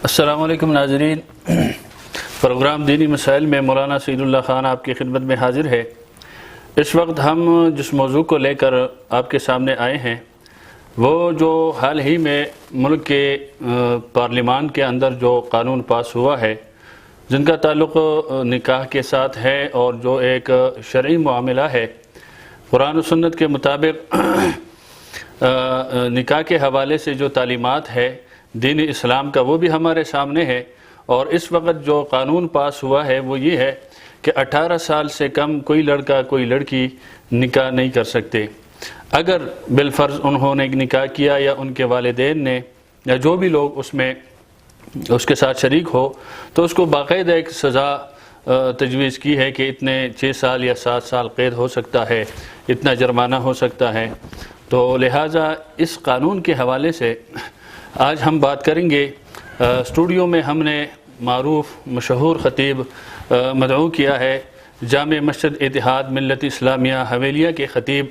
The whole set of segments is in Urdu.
السلام علیکم ناظرین، پروگرام دینی مسائل میں مولانا سعید اللہ خان آپ کی خدمت میں حاضر ہے۔ اس وقت ہم جس موضوع کو لے کر آپ کے سامنے آئے ہیں وہ جو حال ہی میں ملک کے پارلیمان کے اندر جو قانون پاس ہوا ہے جن کا تعلق نکاح کے ساتھ ہے، اور جو ایک شرعی معاملہ ہے قرآن و سنت کے مطابق نکاح کے حوالے سے جو تعلیمات ہے دین اسلام کا، وہ بھی ہمارے سامنے ہے۔ اور اس وقت جو قانون پاس ہوا ہے وہ یہ ہے کہ 18 سال سے کم کوئی لڑکا کوئی لڑکی نکاح نہیں کر سکتے۔ اگر بالفرض انہوں نے نکاح کیا یا ان کے والدین نے یا جو بھی لوگ اس کے ساتھ شریک ہو، تو اس کو باقاعدہ ایک سزا تجویز کی ہے کہ اتنے 6 سال یا 7 سال قید ہو سکتا ہے، اتنا جرمانہ ہو سکتا ہے۔ تو لہٰذا اس قانون کے حوالے سے آج ہم بات کریں گے۔ اسٹوڈیو میں ہم نے معروف مشہور خطیب مدعو کیا ہے، جامع مسجد اتحاد ملت اسلامیہ حویلیہ کے خطیب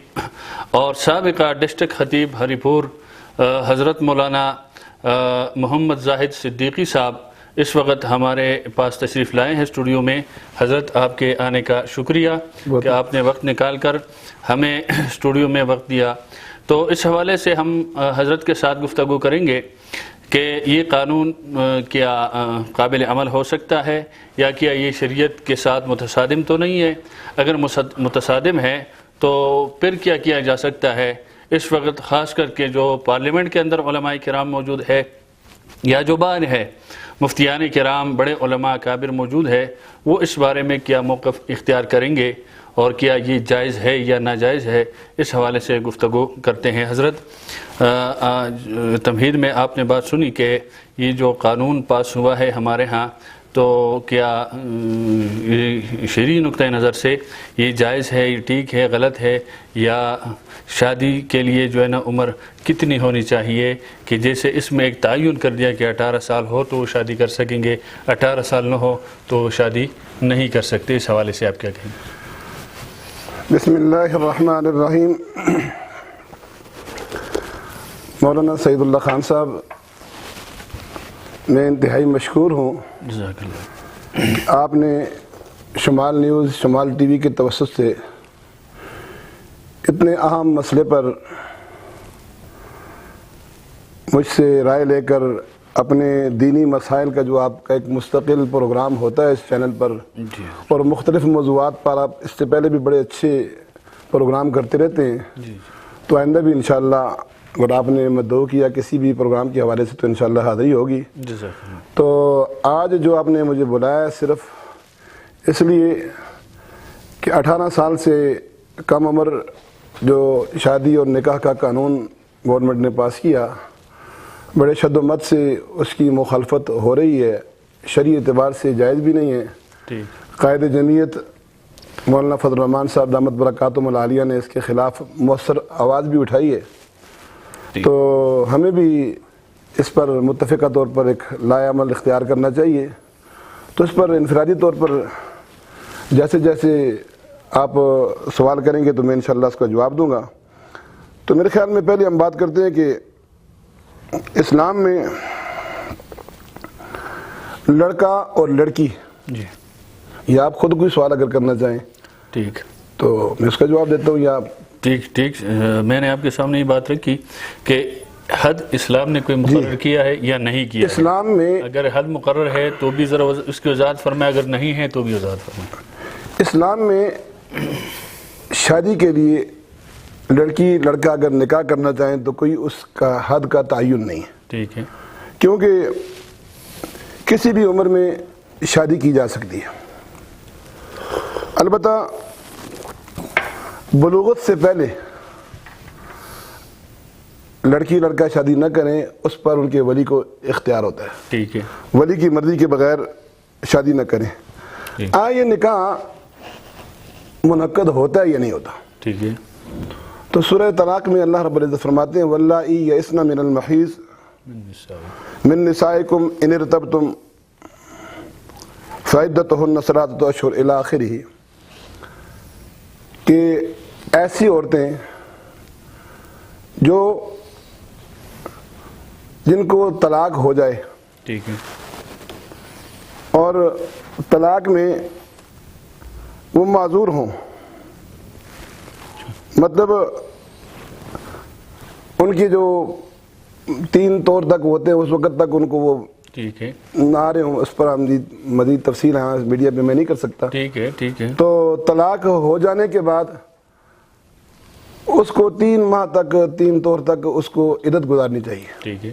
اور سابقہ ڈسٹرکٹ خطیب ہری پور حضرت مولانا محمد زاہد صدیقی صاحب اس وقت ہمارے پاس تشریف لائے ہیں اسٹوڈیو میں۔ حضرت آپ کے آنے کا شکریہ کہ آپ نے وقت نکال کر ہمیں اسٹوڈیو میں وقت دیا۔ تو اس حوالے سے ہم حضرت کے ساتھ گفتگو کریں گے کہ یہ قانون کیا قابل عمل ہو سکتا ہے، یا کیا یہ شریعت کے ساتھ متصادم تو نہیں ہے؟ اگر متصادم ہے تو پھر کیا کیا جا سکتا ہے؟ اس وقت خاص کر کے جو پارلیمنٹ کے اندر علماء کرام موجود ہے یا جو باہر ہے مفتیان کرام بڑے علماء اکابر موجود ہے، وہ اس بارے میں کیا موقف اختیار کریں گے اور کیا یہ جائز ہے یا ناجائز ہے، اس حوالے سے گفتگو کرتے ہیں۔ حضرت تمہید میں آپ نے بات سنی کہ یہ جو قانون پاس ہوا ہے ہمارے ہاں، تو کیا شرعی نقطہ نظر سے یہ جائز ہے، یہ ٹھیک ہے، غلط ہے، یا شادی کے لیے جو ہے نا عمر کتنی ہونی چاہیے؟ کہ جیسے اس میں ایک تعین کر دیا کہ 18 سال ہو تو وہ شادی کر سکیں گے، 18 سال نہ ہو تو وہ شادی نہیں کر سکتے۔ اس حوالے سے آپ کیا کہیں گے؟ بسم اللہ الرحمن الرحیم۔ مولانا سعید اللہ خان صاحب، میں انتہائی مشکور ہوں جزاک اللہ۔ آپ نے شمال نیوز، شمال ٹی وی کے توسط سے اتنے اہم مسئلے پر مجھ سے رائے لے کر اپنے دینی مسائل کا جو آپ کا ایک مستقل پروگرام ہوتا ہے اس چینل پر، اور مختلف موضوعات پر آپ اس سے پہلے بھی بڑے اچھے پروگرام کرتے رہتے ہیں، تو آئندہ بھی انشاءاللہ اگر آپ نے مدعو کیا کسی بھی پروگرام کے حوالے سے تو انشاءاللہ حاضری ہوگی۔ تو آج جو آپ نے مجھے بلایا صرف اس لیے کہ 18 سال سے کم عمر جو شادی اور نکاح کا قانون گورنمنٹ نے پاس کیا، بڑے شد و مت سے اس کی مخالفت ہو رہی ہے، شرعی اعتبار سے جائز بھی نہیں ہے۔ قائد جمعیت مولانا فضل الرحمان صاحب دامت برکاتہم العالیہ نے اس کے خلاف مؤثر آواز بھی اٹھائی ہے، تو ہمیں بھی اس پر متفقہ طور پر ایک لائحہ عمل اختیار کرنا چاہیے۔ تو اس پر انفرادی طور پر جیسے جیسے آپ سوال کریں گے تو میں انشاءاللہ اس کا جواب دوں گا۔ تو میرے خیال میں پہلے ہم بات کرتے ہیں کہ اسلام میں لڑکا اور لڑکی، یا آپ خود کوئی سوال اگر کرنا چاہیں ٹھیک تو میں اس کا جواب دیتا ہوں، یا ٹھیک میں نے آپ کے سامنے یہ بات رکھی کہ حد اسلام نے کوئی مقرر کیا ہے یا نہیں کیا؟ اسلام میں اگر حد مقرر ہے تو بھی ذرا اس کی وضاحت فرمائے، اگر نہیں ہے تو بھی وضاحت فرمائے۔ اسلام میں شادی کے لیے لڑکی لڑکا اگر نکاح کرنا چاہیں تو کوئی اس کا حد کا تعین نہیں ہے، ٹھیک ہے، کیونکہ کسی بھی عمر میں شادی کی جا سکتی ہے۔ البتہ بلوغت سے پہلے لڑکی لڑکا شادی نہ کریں، اس پر ان کے ولی کو اختیار ہوتا ہے، ٹھیک ہے، ولی کی مرضی کے بغیر شادی نہ کریں۔ یہ نکاح منعقد ہوتا ہے یا نہیں ہوتا؟ ٹھیک ہے۔ تو سورہ طلاق میں اللہ رب العزت فرماتے ہیں وَاللَّائِي يَئِسْنَ مِنَ الْمَحِيضِ مِن نِّسَائِكُمْ إِنِ ارْتَبْتُمْ فَعِدَّتُهُنَّ ثَلَاثَةُ أَشْهُرٍ إِلَىٰ آخِرِهِ، کہ ایسی عورتیں جو جن کو طلاق ہو جائے، ٹھیک ہے، اور طلاق میں وہ معذور ہوں، مطلب ان کی جو 3 طور تک ہوتے ہیں اس وقت تک ان کو وہ ٹھیک ہے، نہ آ رہے ہوں، اس پر مزید تفصیل ہاں میڈیا پہ میں نہیں کر سکتا۔ ٹھیک ہے، ٹھیک ہے، تو طلاق ہو جانے کے بعد اس کو 3 ماہ تک 3 طور تک اس کو عدت گزارنی چاہیے۔ ٹھیک ہے،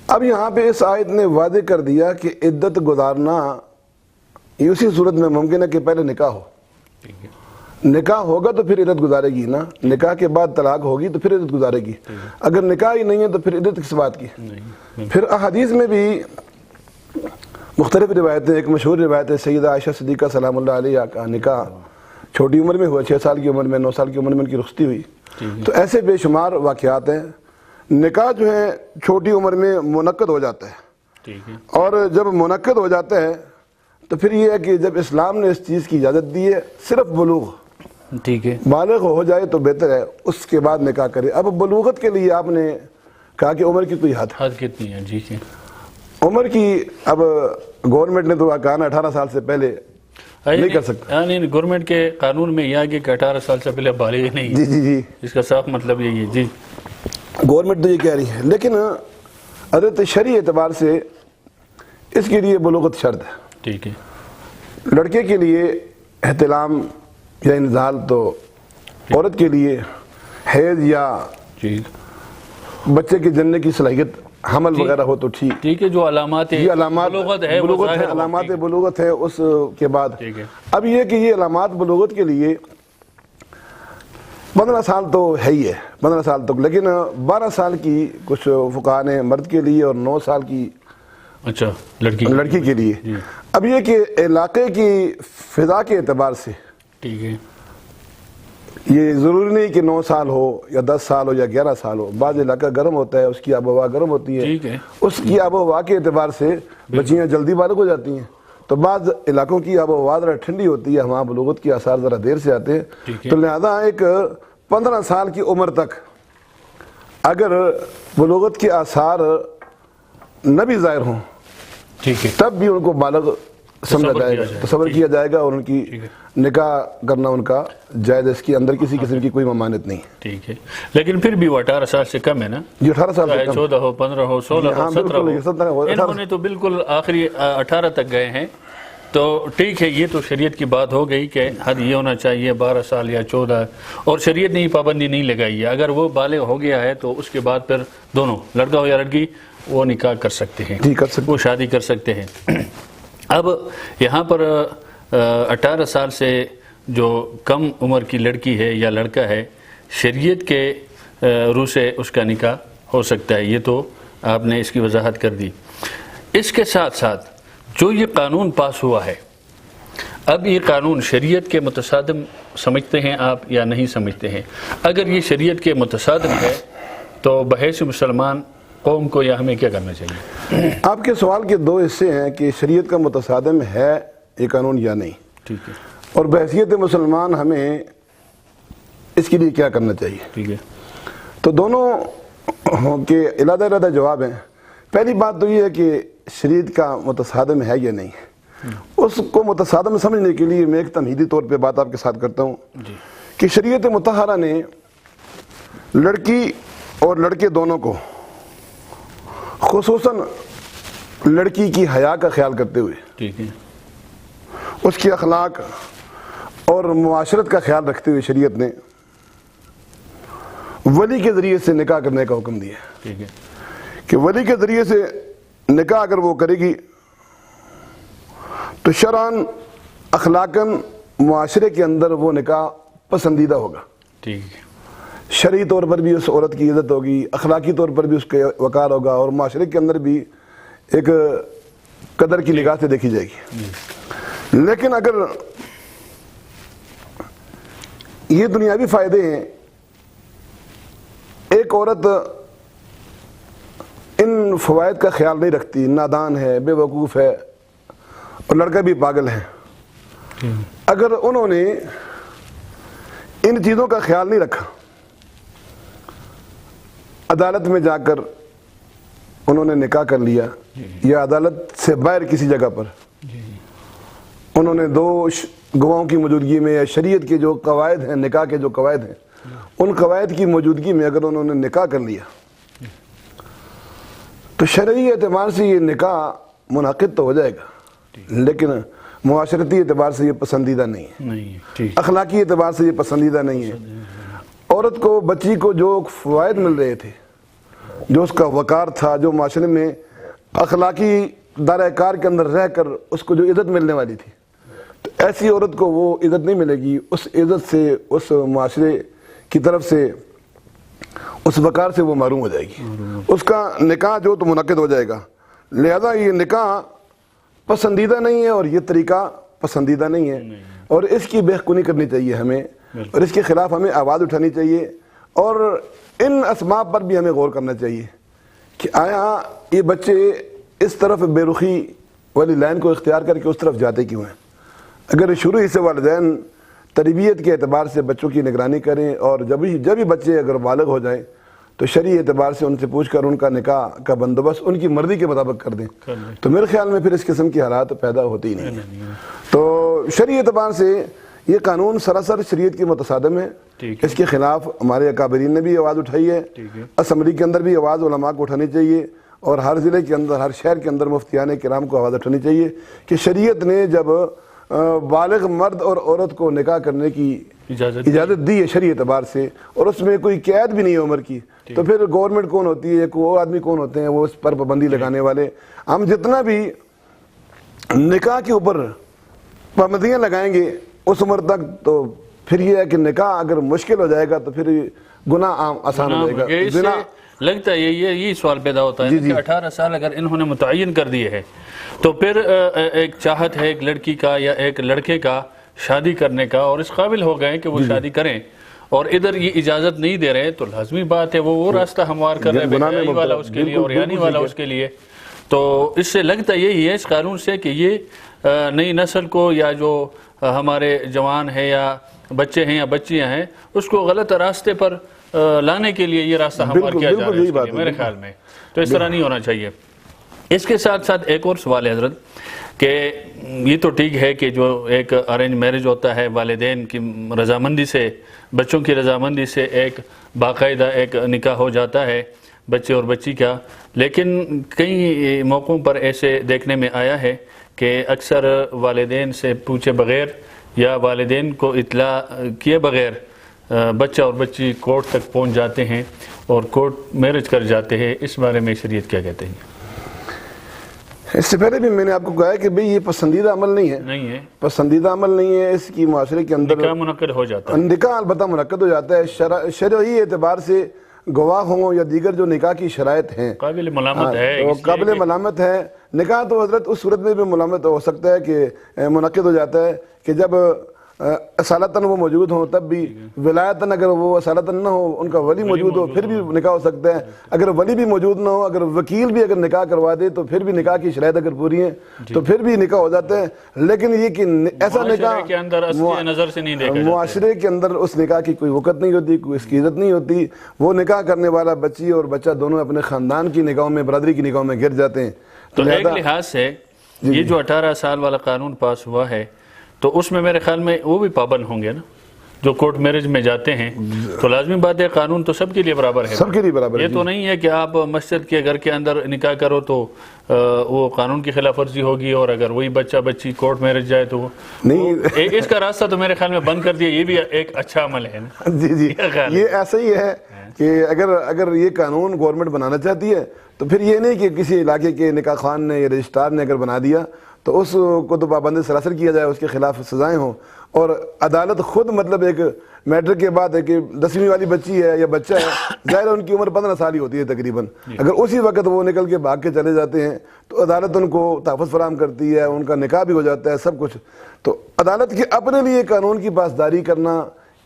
اب یہاں پہ اس آیت نے واضح کر دیا کہ عدت گزارنا یہ اسی صورت میں ممکن ہے کہ پہلے نکاح ہو، ٹھیک ہے، نکاح ہوگا تو پھر عدت گزارے گی نا، نکاح کے بعد طلاق ہوگی تو پھر عدت گزارے گی، اگر نکاح ہی نہیں ہے تو پھر عدت کس بات کی؟ نہیں، پھر احادیث میں بھی مختلف روایتیں، ایک مشہور روایت ہے سیدہ عائشہ صدیقہ سلام اللہ علیہا کا نکاح چھوٹی عمر میں ہوا، 6 سال کی عمر میں، 9 سال کی عمر میں ان کی رخصتی ہوئی۔ تو ایسے بے شمار واقعات ہیں۔ نکاح جو ہے چھوٹی عمر میں منعقد ہو جاتا ہے، ٹھیک ہے، اور جب منعقد ہو جاتا ہے تو پھر یہ ہے کہ جب اسلام نے اس چیز کی اجازت دی ہے صرف بلوغ، ٹھیک ہے، بالغ ہو جائے تو بہتر ہے، اس کے بعد نکاح کرے۔ اب بلوغت کے لیے آپ نے کہا کہ عمر کی کوئی حد کتنی ہے؟ جی جی، عمر کی اب گورنمنٹ نے تو کہا نا 18 سال سے پہلے نہیں کر سکتا۔ نہیں، گورنمنٹ کے قانون میں یہ آگے کہ 18 سال سے پہلے بالغ نہیں ہے، جی جی جی، اس کا صاف مطلب یہی ہے۔ جی، گورنمنٹ تو یہ کہہ رہی ہے، لیکن حضرت شرعی اعتبار سے اس کے لیے بلوغت شرط ہے۔ ٹھیک ہے، لڑکے کے لیے احتلام یا انزال تو، عورت کے لیے حیض یا جی، بچے کے جننے کی صلاحیت حمل وغیرہ ہو تو ٹھیک۔ ٹھیک ہے، جو علامات یہ علامات بلوغت ہے، وہ بلوغت ہے، ظاہر ہو، علامات ٹھیک ہے، بلوغت ہے اس کے بعد۔ ٹھیک ہے، اب یہ کہ یہ علامات بلوغت کے لیے 15 سال تو ہے ہی ہے، 15 سال تک، لیکن 12 سال کی کچھ فقہاء نے مرد کے لیے اور 9 سال کی اچھا لڑکی کے لیے۔ جی، اب یہ کہ علاقے کی فضا کے اعتبار سے ٹھیک ہے، یہ ضروری نہیں کہ 9 سال ہو یا 10 سال ہو یا 11 سال ہو، بعض علاقہ گرم ہوتا ہے، اس کی آب و ہوا گرم ہوتی ہے، ٹھیک ہے، اس کی آب و ہوا کے اعتبار سے بچیاں جلدی بالغ ہو جاتی ہیں، تو بعض علاقوں کی آب و ہوا ذرا ٹھنڈی ہوتی ہے، وہاں بلوغت کے آثار ذرا دیر سے آتے ٹھیک ہیں، ہے، تو لہذا ایک 15 سال کی عمر تک اگر بلوغت کے آثار نہ بھی ظاہر ہوں ٹھیک ہے، تب بھی ان کو بالغ سمجھا تصور جائے کیا گا، جائے، تصور کیا جائے گا، اور ان کی ٹھیک ہے، نکاح کرنا ان کا جائز ہے، اس کے اندر کسی قسم کی کوئی ممانعت نہیں ہے۔ ٹھیک ہے، لیکن پھر بھی وہ 18 سال سے کم ہے نا، یہ 18 سال سے چاہے کم 14 ہو، 15 ہو، 16 ہاں ہو، 17 بالکل، یہ 17 ہو، ہو، انہوں نے تو بالکل آخری 18 تک گئے ہیں۔ تو ٹھیک ہے، یہ تو شریعت کی بات ہو گئی کہ حد یہ ہونا چاہیے 12 سال یا 14، اور شریعت نے پابندی نہیں لگائی ہے، اگر وہ بالغ ہو گیا ہے تو اس کے بعد پھر دونوں لڑکا ہو یا لڑکی وہ نکاح کر سکتے ہیں، جی کر سکتے وہ شادی کر سکتے ہیں۔ اب یہاں پر 18 سال سے جو کم عمر کی لڑکی ہے یا لڑکا ہے، شریعت کے روح سے اس کا نکاح ہو سکتا ہے، یہ تو آپ نے اس کی وضاحت کر دی۔ اس کے ساتھ ساتھ جو یہ قانون پاس ہوا ہے، اب یہ قانون شریعت کے متصادم سمجھتے ہیں آپ یا نہیں سمجھتے ہیں؟ اگر یہ شریعت کے متصادم ہے تو بحیث مسلمان قوم کو یا ہمیں کیا کرنا چاہیے؟ آپ کے سوال کے 2 حصے ہیں کہ شریعت کا متصادم ہے یہ قانون یا نہیں، ٹھیک ہے، اور بحیثیت مسلمان ہمیں اس کے لیے کیا کرنا چاہیے۔ ٹھیک ہے، تو دونوں کے علیحدہ جواب ہیں۔ پہلی بات تو یہ ہے کہ شریعت کا متصادم ہے یا نہیں، اس کو متصادم سمجھنے کے لیے میں ایک تمہیدی طور پہ بات آپ کے ساتھ کرتا ہوں کہ شریعت مطہرہ نے لڑکی اور لڑکے دونوں کو، خصوصاً لڑکی کی حیا کا خیال کرتے ہوئے، ٹھیک ہے، اس کی اخلاق اور معاشرت کا خیال رکھتے ہوئے شریعت نے ولی کے ذریعے سے نکاح کرنے کا حکم دیا ہے ٹھیک ہے، کہ ولی کے ذریعے سے نکاح اگر وہ کرے گی تو شرعاً اخلاقاً معاشرے کے اندر وہ نکاح پسندیدہ ہوگا، ٹھیک ہے، شرعی طور پر بھی اس عورت کی عزت ہوگی، اخلاقی طور پر بھی اس کے وقار ہوگا، اور معاشرے کے اندر بھی ایک قدر کی نگاہ سے دیکھی جائے گی۔ لیکن اگر یہ دنیاوی فائدے ہیں، ایک عورت ان فوائد کا خیال نہیں رکھتی، نادان ہے، بے وقوف ہے، اور لڑکا بھی پاگل ہے، اگر انہوں نے ان چیزوں کا خیال نہیں رکھا، عدالت میں جا کر انہوں نے نکاح کر لیا یا عدالت سے باہر کسی جگہ پر، انہوں نے دو گواہوں کی موجودگی میں یا شریعت کے جو قواعد ہیں، نکاح کے جو قواعد ہیں، ان قواعد کی موجودگی میں اگر انہوں نے نکاح کر لیا تو شرعی اعتبار سے یہ نکاح منعقد تو ہو جائے گا، لیکن معاشرتی اعتبار سے یہ پسندیدہ نہیں ہے، اخلاقی اعتبار سے یہ پسندیدہ نہیں ہے۔ عورت کو، بچی کو جو فوائد مل رہے تھے، جو اس کا وقار تھا، جو معاشرے میں اخلاقی دائرہ کار کے اندر رہ کر اس کو جو عزت ملنے والی تھی، تو ایسی عورت کو وہ عزت نہیں ملے گی۔ اس عزت سے، اس معاشرے کی طرف سے، اس وقار سے وہ محروم ہو جائے گی۔ اس کا نکاح جو تو منعقد ہو جائے گا۔ لہذا یہ نکاح پسندیدہ نہیں ہے اور یہ طریقہ پسندیدہ نہیں ہے، اور اس کی بہکونی کرنی چاہیے ہمیں، اور اس کے خلاف ہمیں آواز اٹھانی چاہیے، اور ان اسباب پر بھی ہمیں غور کرنا چاہیے کہ آیا یہ بچے اس طرف بے رخی والی لائن کو اختیار کر کے اس طرف جاتے کیوں ہیں؟ اگر شروع ہی سے والدین تربیت کے اعتبار سے بچوں کی نگرانی کریں، اور جب ہی بچے اگر بالغ ہو جائیں تو شرعی اعتبار سے ان سے پوچھ کر ان کا نکاح کا بندوبست ان کی مرضی کے مطابق کر دیں، تو میرے خیال میں پھر اس قسم کی حالات پیدا ہوتی ہی نہیں ہیں۔ تو شرعی اعتبار سے یہ قانون سراسر شریعت کی متصادم ہے، اس کے خلاف ہمارے اکابرین نے بھی آواز اٹھائی ہے، اسمبلی کے اندر بھی آواز علماء کو اٹھانی چاہیے، اور ہر ضلع کے اندر، ہر شہر کے اندر مفتیان کرام کو آواز اٹھانی چاہیے کہ شریعت نے جب بالغ مرد اور عورت کو نکاح کرنے کی اجازت دی ہے شرعی اعتبار سے، اور اس میں کوئی قید بھی نہیں ہے عمر کی، تو پھر گورنمنٹ کون ہوتی ہے، کوئی آدمی کون ہوتے ہیں وہ اس پر پابندی لگانے والے؟ ہم جتنا بھی نکاح کے اوپر پابندیاں لگائیں گے اس عمر تک، تو پھر یہ ہے کہ نکاح اگر مشکل ہو جائے گا تو پھر گناہ آسان ہو جائے گا۔ لگتا ہے یہی سوال پیدا ہوتا ہے کہ 18 سال اگر انہوں نے متعین کر دیے ہے تو پھر ایک چاہت ہے ایک لڑکی کا یا ایک لڑکے کا شادی کرنے کا، اور اس قابل ہو گئے کہ وہ شادی کریں، اور ادھر یہ اجازت نہیں دے رہے، تو لازمی بات ہے وہ راستہ ہموار کر رہے ہیں، بے والا اس کے لیے اور یعنی والا اس کے لیے۔ تو اس سے لگتا یہی ہے اس قانون سے کہ یہ نئی نسل کو، یا جو ہمارے جوان ہیں یا بچے ہیں یا بچیاں ہیں، اس کو غلط راستے پر لانے کے لیے یہ راستہ ہموار کیا جا رہا ہے میرے خیال میں۔ تو اس طرح نہیں ہونا چاہیے۔ اس کے ساتھ ساتھ ایک اور سوال ہے حضرت، کہ یہ تو ٹھیک ہے کہ جو ایک ارینج میرج ہوتا ہے، والدین کی رضامندی سے، بچوں کی رضامندی سے ایک باقاعدہ ایک نکاح ہو جاتا ہے بچے اور بچی کا، لیکن کئی موقعوں پر ایسے دیکھنے میں آیا ہے کہ اکثر والدین سے پوچھے بغیر یا والدین کو اطلاع کیے بغیر بچہ اور بچی کورٹ تک پہنچ جاتے ہیں اور کورٹ میرج کر جاتے ہیں۔ اس بارے میں شریعت کیا کہتے ہیں؟ اس سے پہلے بھی میں نے آپ کو کہا ہے کہ بھئی یہ پسندیدہ عمل نہیں ہے، پسندیدہ عمل نہیں ہے۔ اس کی معاشرے کے اندر نکاح منعقد ہو جاتا ہے، نکاح البتہ منعقد ہو جاتا ہے، شرعی اعتبار سے گواہ ہوں یا دیگر جو نکاح کی شرائط ہیں قابل ملامت ہے، قابل ملامت ہے۔ نکاح تو حضرت اس صورت میں بھی ملامت ہو سکتا ہے کہ منعقد ہو جاتا ہے کہ جب اصالتاً وہ موجود ہوں، تب بھی ولایتاً اگر وہ اصالتاً نہ ہو، ان کا ولی موجود ہو، پھر بھی نکاح ہو سکتا ہے۔ اگر ولی بھی موجود نہ ہو، اگر وکیل بھی اگر نکاح کروا دے تو پھر بھی نکاح کی شرائط اگر پوری ہیں تو پھر بھی نکاح ہو جاتا ہے۔ لیکن یہ کہ ایسا نکاح نظر سے نہیں دیکھا، معاشرے کے اندر اس نکاح کی کوئی وقت نہیں ہوتی، کوئی اس کی عزت نہیں ہوتی۔ وہ نکاح کرنے والا بچی اور بچہ دونوں اپنے خاندان کی نگاہوں میں، برادری کی نگاہوں میں گر جاتے ہیں۔ تو ایک لحاظ سے یہ جو 18 سال والا قانون پاس ہوا ہے تو اس میں میرے خیال میں وہ بھی پابند ہوں گے نا، جو کورٹ میرج میں جاتے ہیں، تو لازمی بات ہے قانون تو سب کے لیے برابر ہے، سب کے لیے برابر ہے۔ یہ تو نہیں ہے کہ آپ مسجد کے گھر کے اندر نکاح کرو تو وہ قانون کی خلاف ورزی ہوگی، اور اگر وہی بچہ بچی کورٹ میرج جائے تو نہیں۔ اس کا راستہ تو میرے خیال میں بند کر دیا، یہ بھی ایک اچھا عمل ہے نا۔ جی یہ ایسا ہی ہے کہ اگر یہ قانون گورنمنٹ بنانا چاہتی ہے تو پھر یہ نہیں کہ کسی علاقے کے نکاح خوان نے یا رجسٹرار نے اگر بنا دیا تو اس کو تو پابند سراسر کیا جائے، اس کے خلاف سزائیں ہوں، اور عدالت خود مطلب ایک میٹرک کے بعد ہے کہ 10ویں والی بچی ہے یا بچہ ہے، ظاہر ان کی عمر 15 سال ہی ہوتی ہے تقریباً، اگر اسی وقت وہ نکل کے بھاگ کے چلے جاتے ہیں تو عدالت ان کو تحفظ فراہم کرتی ہے، ان کا نکاح بھی ہو جاتا ہے، سب کچھ۔ تو عدالت کے اپنے لیے قانون کی پاسداری کرنا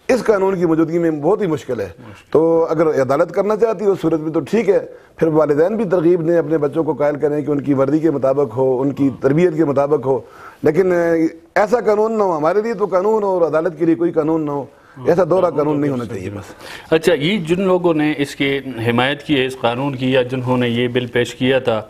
اس قانون کی موجودگی میں بہت ہی مشکل ہے۔ تو اگر عدالت کرنا چاہتی ہے اس صورت میں تو ٹھیک ہے، پھر والدین بھی ترغیب دیں، اپنے بچوں کو قائل کریں کہ ان کی وردی کے مطابق ہو، ان کی تربیت کے مطابق ہو، لیکن ایسا قانون نہ ہو، ہمارے لیے تو قانون ہو اور عدالت کے لیے کوئی قانون نہ ہو، ایسا دورہ قانون نہیں ہونا چاہیے بس۔ اچھا، یہ جن لوگوں نے اس کی حمایت کی ہے اس قانون کی، یا جنہوں نے یہ بل پیش کیا تھا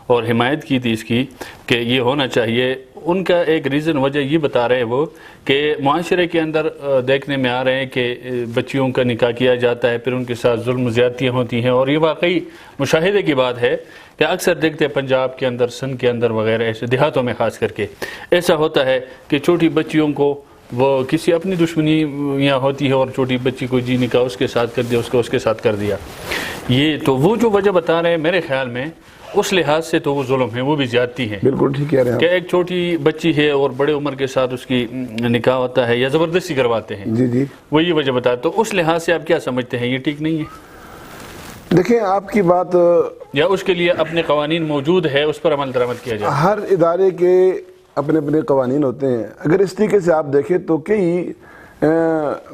اور حمایت کی تھی اس کی کہ یہ ہونا چاہیے. ان کا ایک ریزن وجہ یہ بتا رہے ہیں وہ کہ معاشرے کے اندر دیکھنے میں آ رہے ہیں کہ بچیوں کا نکاح کیا جاتا ہے، پھر ان کے ساتھ ظلم زیادتیاں ہوتی ہیں، اور یہ واقعی مشاہدے کی بات ہے کہ اکثر دیکھتے ہیں پنجاب کے اندر، سندھ کے اندر وغیرہ ایسے دیہاتوں میں خاص کر کے ایسا ہوتا ہے کہ چھوٹی بچیوں کو وہ کسی اپنی دشمنیاں ہوتی ہے اور چھوٹی بچی کو جی نکاح اس کے ساتھ کر دیا، اس کو اس کے ساتھ کر دیا. یہ تو وہ جو وجہ بتا رہے ہیں میرے خیال میں اس لحاظ سے تو وہ ظلم ہے، وہ بھی زیادتی ہے. بالکل ٹھیک کہہ رہے ہیں کہ ایک چھوٹی بچی ہے اور بڑے عمر کے ساتھ اس کی نکاح ہوتا ہے یا زبردستی کرواتے ہیں. جی جی وہ یہ وجہ بتا. تو اس لحاظ سے آپ کیا سمجھتے ہیں یہ ٹھیک نہیں ہے؟ دیکھیں آپ کی بات، یا اس کے لیے اپنے قوانین موجود ہے، اس پر عمل درآمد کیا جائے؟ ہر ادارے کے اپنے اپنے قوانین ہوتے ہیں. اگر اس طریقے سے آپ دیکھیں تو کئی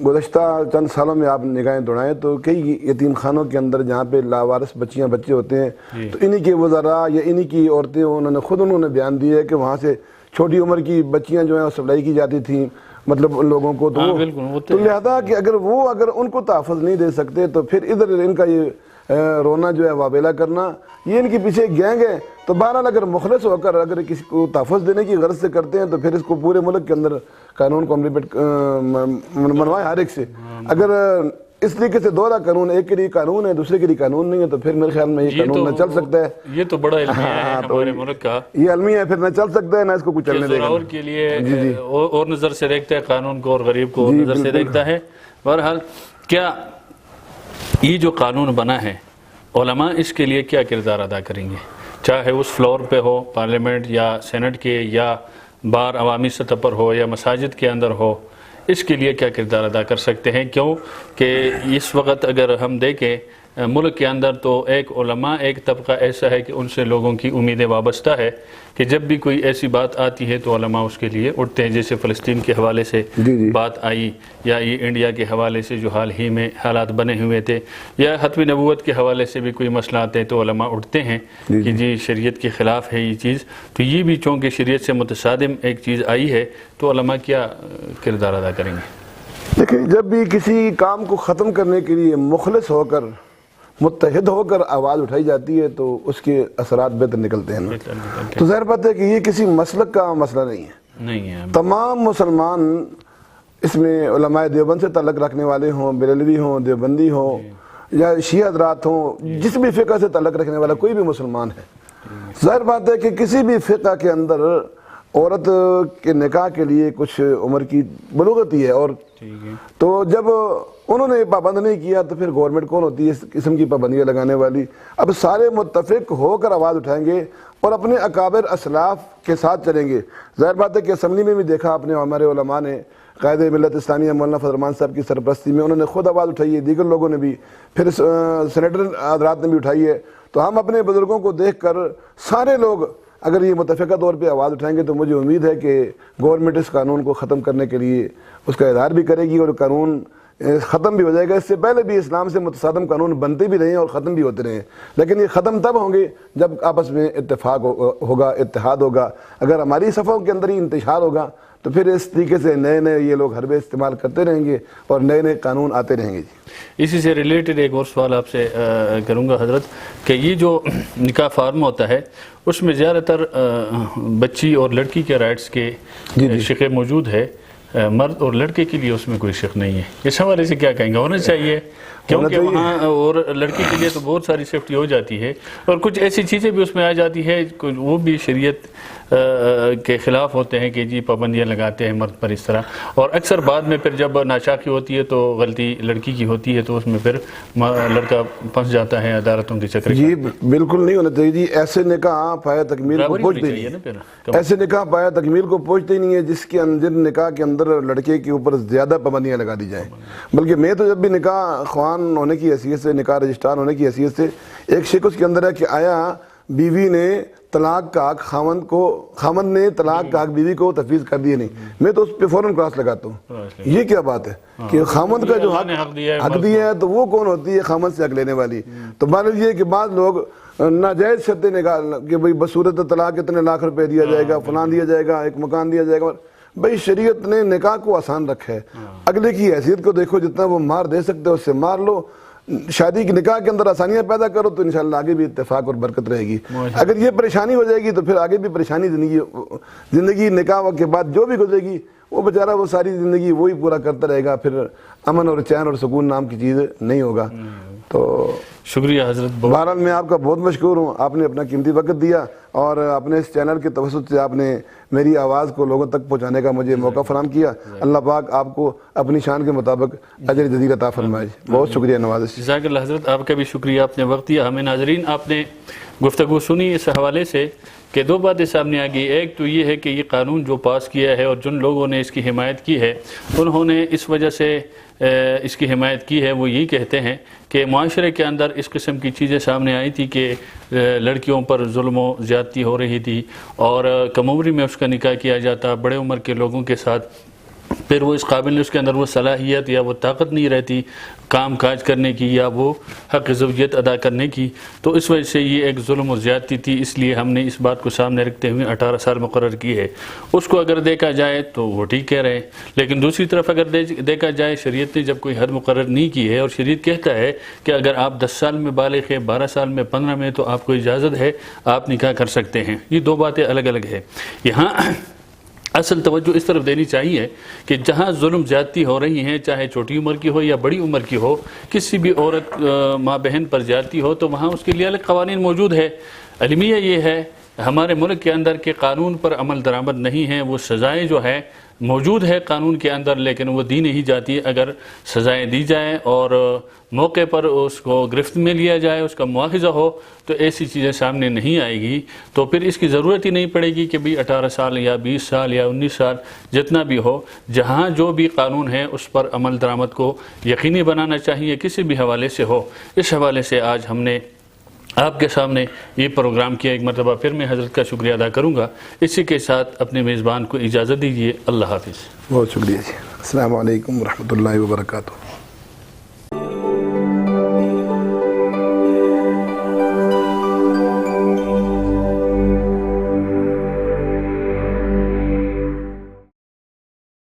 گزشتہ چند سالوں میں آپ نگاہیں دوڑائیں تو کئی یتیم خانوں کے اندر جہاں پہ لاوارث بچیاں بچے ہوتے ہیں تو انہی کے وزراء یا انہی کی عورتیں انہوں نے بیان دیا ہے کہ وہاں سے چھوٹی عمر کی بچیاں جو ہیں سپلائی کی جاتی تھیں مطلب ان لوگوں کو. تو لہذا کہ اگر ان کو تحفظ نہیں دے سکتے تو پھر ادھر ان کا یہ رونا جو ہے وابیلا کرنا، یہ ان کے پیچھے گینگ ہے. تو بہرحال اگر مخلص ہو کر اگر کسی کو تحفظ دینے کی غرض سے کرتے ہیں تو پھر اس کو پورے ملک کے اندر قانون کو امپلیمنٹ منوائے ہر ایک سے. اگر اس طریقے سے دوہرا قانون، ایک کے لیے قانون ہے دوسرے کے لیے قانون نہیں ہے تو پھر میرے خیال میں یہ قانون نہ چل سکتا ہے. یہ تو بڑا المیہ ہے ہمارے ملک کا، یہ المیہ ہے، پھر نہ چل سکتا ہے نہ اس کو کچھ چلنے دے گا. اور کے لیے اور نظر سے دیکھتا ہے قانون کو اور غریب کو اور نظر سے دیکھتا ہے. بہرحال کیا یہ جو قانون بنا ہے علماء اس کے لیے کیا کردار ادا کریں گے؟ چاہے اس فلور پہ ہو پارلیمنٹ یا سینٹ کے یا بار عوامی سطح پر ہو یا مساجد کے اندر ہو، اس کے لیے کیا کردار ادا کر سکتے ہیں؟ کیوں کہ اس وقت اگر ہم دیکھیں ملک کے اندر تو ایک علماء ایک طبقہ ایسا ہے کہ ان سے لوگوں کی امیدیں وابستہ ہے کہ جب بھی کوئی ایسی بات آتی ہے تو علماء اس کے لیے اٹھتے ہیں. جیسے فلسطین کے حوالے سے بات آئی یا یہ انڈیا کے حوالے سے جو حال ہی میں حالات بنے ہوئے تھے یا ختم نبوت کے حوالے سے بھی کوئی مسئلہ آتے ہیں تو علماء اٹھتے ہیں کہ جی شریعت کے خلاف ہے یہ چیز. تو یہ بھی چونکہ شریعت سے متصادم ایک چیز آئی ہے تو علماء کیا کردار ادا کریں گے؟ دیکھیں جب بھی کسی کام کو ختم کرنے کے لیے مخلص ہو کر متحد ہو کر آواز اٹھائی جاتی ہے تو اس کے اثرات بہتر نکلتے ہیں. تو ظاہر بات ہے کہ یہ کسی مسلک کا مسئلہ نہیں ہے. تمام مسلمان اس میں علماء دیوبند سے تعلق رکھنے والے ہوں، بریلوی ہوں، دیوبندی ہوں یا شیعہ حضرات ہوں، جس بھی فقہ سے تعلق رکھنے والا کوئی بھی مسلمان ہے. ظاہر بات ہے کہ کسی بھی فقہ کے اندر عورت کے نکاح کے لیے کچھ عمر کی بلوغت ہی ہے، اور تو جب انہوں نے پابند نہیں کیا تو پھر گورنمنٹ کون ہوتی ہے اس قسم کی پابندیاں لگانے والی؟ اب سارے متفق ہو کر آواز اٹھائیں گے اور اپنے اکابر اسلاف کے ساتھ چلیں گے. ظاہر بات ہے کہ اسمبلی میں بھی دیکھا آپ نے ہمارے علماء نے، قائد ملت اسلامیہ مولانا فضل الرحمان صاحب کی سرپرستی میں انہوں نے خود آواز اٹھائی ہے، دیگر لوگوں نے بھی، پھر سینیٹر حضرات نے بھی اٹھائی ہے. تو ہم اپنے بزرگوں کو دیکھ کر سارے لوگ اگر یہ متفقہ طور پہ آواز اٹھائیں گے تو مجھے امید ہے کہ گورنمنٹ اس قانون کو ختم کرنے کے لیے اس کا اظہار بھی کرے گی اور قانون ختم بھی ہو جائے گا. اس سے پہلے بھی اسلام سے متصادم قانون بنتے بھی رہے ہیں اور ختم بھی ہوتے رہے ہیں، لیکن یہ ختم تب ہوں گے جب آپس میں اتفاق ہوگا، اتحاد ہوگا. اگر ہماری صفوں کے اندر ہی انتشار ہوگا تو پھر اس طریقے سے نئے یہ لوگ حربے استعمال کرتے رہیں گے اور نئے قانون آتے رہیں گے. اسی سے ریلیٹڈ ایک اور سوال آپ سے کروں گا حضرت کہ یہ جو نکاح فارم ہوتا ہے اس میں زیادہ تر بچی اور لڑکی کے رائٹس کے شقیں موجود ہے، مرد اور لڑکے کے لیے اس میں کوئی شق نہیں ہے. اس حوالے سے کیا کہیں گے؟ ہونا چاہیے کیونکہ وہاں اور لڑکی کے لیے تو بہت ساری سیفٹی ہو جاتی ہے اور کچھ ایسی چیزیں بھی اس میں آ جاتی ہے وہ بھی شریعت کے خلاف ہوتے ہیں کہ جی پابندیاں لگاتے ہیں مرد پر اس طرح. اور اکثر بعد میں پھر جب ناچاقی ہوتی ہے تو غلطی لڑکی کی ہوتی ہے تو اس میں پھر لڑکا پھنس جاتا ہے عدالتوں کے چکر. جی بالکل نہیں ہونا چاہیے جی. ایسے نکاح پایا تکمیل کو پہنچتے نہیں ہیں، ایسے نکاح پایا تکمیل کو پہنچتے ہی نہیں ہے جس کے اندر نکاح کے اندر لڑکے کے اوپر زیادہ پابندیاں لگا دی جائیں. بلکہ میں تو جب بھی نکاح خوان ہونے کی حیثیت سے، نکاح رجسٹرار ہونے کی حیثیت سے ایک شک اس کے اندر ہے کہ آیا بیوی نے طلاق کا حق خامند نے طلاق کا حق بیوی کو تفویض کر دیا نہیں. میں تو اس پہ فوراً کراس لگاتا ہوں. یہ کیا بات ہے کہ خامند کا جو حق دیا ہے تو وہ کون ہوتی ہے خامند سے حق لینے والی؟ تو معلوم یہ کہ بعض لوگ ناجائز شرطیں نکال کہ بھئی بصورت طلاق اتنے لاکھ روپے دیا جائے گا، فلان دیا جائے گا، ایک مکان دیا جائے گا. بھئی شریعت نے نکاح کو آسان رکھا ہے. اگلے کی حیثیت کو دیکھو، جتنا وہ مار دے سکتے ہو اس سے مار لو. شادی کے نکاح کے اندر آسانیاں پیدا کرو تو انشاءاللہ آگے بھی اتفاق اور برکت رہے گی. اگر یہ پریشانی ہو جائے گی تو پھر آگے بھی پریشانی زندگی نکاح کے بعد جو بھی گزرے گی وہ بیچارہ وہ ساری زندگی وہی پورا کرتا رہے گا, پھر امن اور چین اور سکون نام کی چیز نہیں ہوگا. تو شکریہ حضرت. بہرحال میں آپ کا بہت مشکور ہوں, آپ نے اپنا قیمتی وقت دیا اور اپنے اس چینل کے توسط سے آپ نے میری آواز کو لوگوں تک پہنچانے کا مجھے موقع فراہم کیا. اللہ پاک آپ کو اپنی شان کے مطابق اجر جزیل عطا فرمائے. بہت شکریہ نوازش. جزاک اللہ حضرت, آپ کا بھی شکریہ, آپ نے وقت دیا ہمیں. ناظرین, آپ نے گفتگو سنی اس حوالے سے کہ دو باتیں سامنے آ گئی. ایک تو یہ ہے کہ یہ قانون جو پاس کیا ہے اور جن لوگوں نے اس کی حمایت کی ہے انہوں نے اس وجہ سے اس کی حمایت کی ہے, وہ یہی کہتے ہیں کہ معاشرے کے اندر اس قسم کی چیزیں سامنے آئی تھی کہ لڑکیوں پر ظلم و زیادتی ہو رہی تھی اور کم عمری میں اس کا نکاح کیا جاتا بڑے عمر کے لوگوں کے ساتھ, پھر وہ اس قابل اس کے اندر وہ صلاحیت یا وہ طاقت نہیں رہتی کام کاج کرنے کی یا وہ حق زوجیت ادا کرنے کی, تو اس وجہ سے یہ ایک ظلم و زیادتی تھی. اس لیے ہم نے اس بات کو سامنے رکھتے ہوئے 18 سال مقرر کی ہے. اس کو اگر دیکھا جائے تو وہ ٹھیک کہہ رہے ہیں, لیکن دوسری طرف اگر دیکھا جائے شریعت نے جب کوئی حد مقرر نہیں کی ہے اور شریعت کہتا ہے کہ اگر آپ 10 سال میں بالغ ہیں, 12 سال میں, 15 میں, تو آپ کو اجازت ہے, آپ نکاح کر سکتے ہیں. یہ دو باتیں الگ الگ ہیں. یہاں اصل توجہ اس طرف دینی چاہیے کہ جہاں ظلم زیادتی ہو رہی ہیں, چاہے چھوٹی عمر کی ہو یا بڑی عمر کی ہو, کسی بھی عورت ماں بہن پر زیادتی ہو تو وہاں اس کے لیے الگ قوانین موجود ہے. المیہ یہ ہے ہمارے ملک کے اندر کہ قانون پر عمل درآمد نہیں ہے. وہ سزائیں جو ہے موجود ہے قانون کے اندر لیکن وہ دی نہیں جاتی. اگر سزائیں دی جائیں اور موقع پر اس کو گرفت میں لیا جائے, اس کا مواخذہ ہو, تو ایسی چیزیں سامنے نہیں آئے گی. تو پھر اس کی ضرورت ہی نہیں پڑے گی کہ بھی 18 سال یا 20 سال یا 19 سال جتنا بھی ہو, جہاں جو بھی قانون ہے اس پر عمل درآمد کو یقینی بنانا چاہیے کسی بھی حوالے سے ہو. اس حوالے سے آج ہم نے آپ کے سامنے یہ پروگرام کیا. ایک مرتبہ پھر میں حضرت کا شکریہ ادا کروں گا. اسی کے ساتھ اپنے میزبان کو اجازت دیجیے. اللہ حافظ. بہت شکریہ جی. السلام علیکم ورحمۃ اللہ وبرکاتہ.